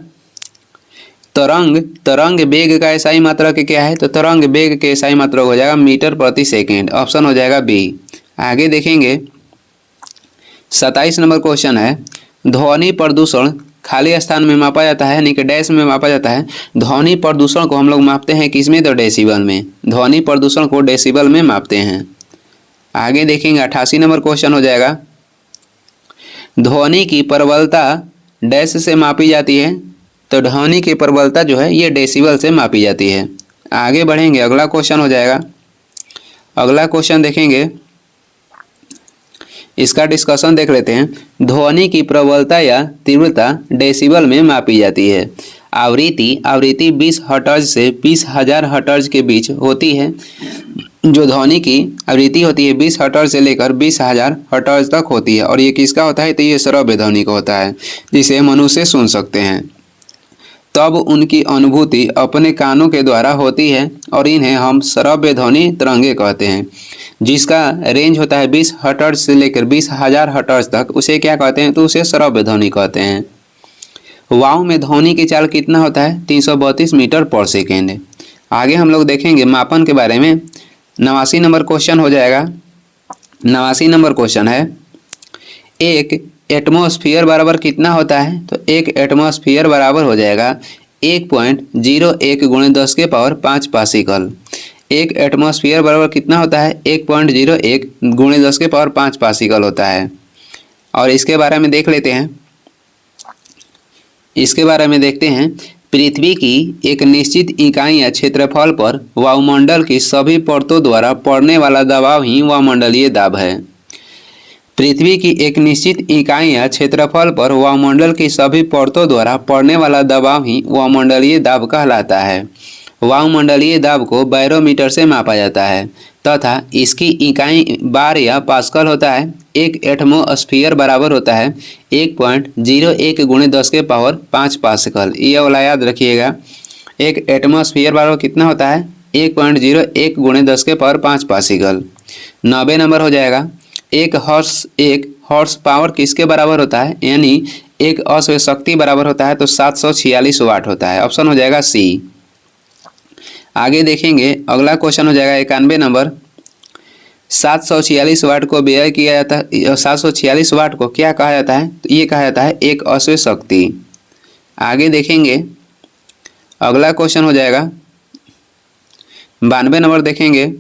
A: तरंग वेग का एसआई मात्रक क्या है तो तरंग वेग के एसआई मात्रक हो जाएगा मीटर प्रति सेकेंड। ऑप्शन हो जाएगा बी। आगे देखेंगे 27 नंबर क्वेश्चन है, ध्वनि प्रदूषण खाली स्थान में मापा जाता है यानी कि डैश में मापा जाता है। ध्वनि प्रदूषण को हम लोग मापते हैं किसमें तो डेसिबल में। ध्वनि प्रदूषण को डेसिबल में मापते हैं। आगे देखेंगे 88 नंबर क्वेश्चन हो जाएगा, ध्वनि की प्रबलता डैश से मापी जाती है तो ध्वनि की प्रबलता जो है ये डेसिबल से मापी जाती है। आगे बढ़ेंगे। अगला क्वेश्चन हो जाएगा, अगला क्वेश्चन देखेंगे, इसका डिस्कशन देख लेते हैं। ध्वनि की प्रबलता या तीव्रता डेसिबल में मापी जाती है। आवृत्ति 20 हर्ट्ज से 20,000 हर्ट्ज के बीच होती है।
B: जो ध्वनि की आवृत्ति होती है 20 हर्ट्ज से लेकर 20,000 हर्ट्ज तक होती है। और ये किसका होता है? तो ये श्रव्य ध्वनि का होता है, जिसे मनुष्य सुन सकते हैं। तब उनकी अनुभूति अपने कानों के द्वारा होती है और इन्हें हम श्रव्य ध्वनि तरंगे कहते हैं। जिसका रेंज होता है 20 हर्ट्ज से लेकर 20,000 हर्ट्ज तक, उसे क्या कहते हैं? तो उसे श्रव्य ध्वनि कहते हैं। वायु में ध्वनि की चाल कितना होता है? 332 मीटर पर सेकेंड। आगे हम लोग देखेंगे मापन के बारे में। 89 नंबर क्वेश्चन हो जाएगा। 89 नंबर क्वेश्चन है, एक एटमॉस्फेयर बराबर कितना होता है? तो एक एटमॉस्फेयर बराबर हो जाएगा 1.01 गुणे 10 के पावर 5 पास्कल। एक एटमॉस्फेयर बराबर कितना होता है? 1.01 गुणे 10 के पावर 5 पास्कल होता है। और इसके बारे में देख लेते हैं। इसके बारे में देखते हैं। पृथ्वी की एक निश्चित इकाई या क्षेत्रफल पर वायुमंडल की सभी परतों द्वारा पड़ने वाला दबाव ही वायुमंडलीय दाब है। पृथ्वी की एक निश्चित इकाई या क्षेत्रफल पर वायुमंडल की सभी परतों द्वारा पड़ने वाला दबाव ही वायुमंडलीय दाब कहलाता है। वायुमंडलीय दाब को बैरोमीटर से मापा जाता है तथा इसकी इकाई बार या पास्कल होता है। एक एटमॉस्फेयर बराबर होता है 1.01 गुणे 10 के पावर 5 पास्कल। ये वाला याद रखिएगा। एक एटमॉस्फेयर बराबर कितना होता है? 1.01 गुणे 10 के पावर 5 पास्कल। 90 नंबर हो जाएगा। एक हॉर्स पावर किसके बराबर होता है? यानी एक अश्व शक्ति बराबर होता है तो 746 वाट होता है। ऑप्शन हो जाएगा सी। आगे देखेंगे, अगला क्वेश्चन हो जाएगा 91 नंबर। 746 वाट को व्यय किया जाता है। 746 वाट को क्या कहा जाता है? तो ये कहा जाता है एक अश्व शक्ति। आगे देखेंगे, अगला क्वेश्चन हो जाएगा 92 नंबर। देखेंगे,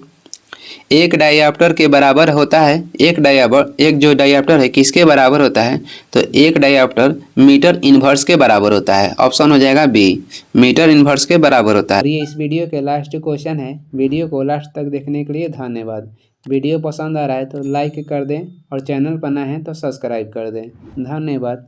B: एक डायऑप्टर के बराबर होता है। एक जो डायऑप्टर है किसके बराबर होता है? तो एक डायऑप्टर मीटर इनवर्स के बराबर होता है। ऑप्शन हो जाएगा बी, मीटर इनवर्स के बराबर होता है।
A: और ये इस वीडियो के लास्ट क्वेश्चन है। वीडियो को लास्ट तक देखने के लिए धन्यवाद। वीडियो पसंद आ रहा है तो लाइक कर दें और चैनल पर नए हैं तो सब्सक्राइब कर दें। धन्यवाद।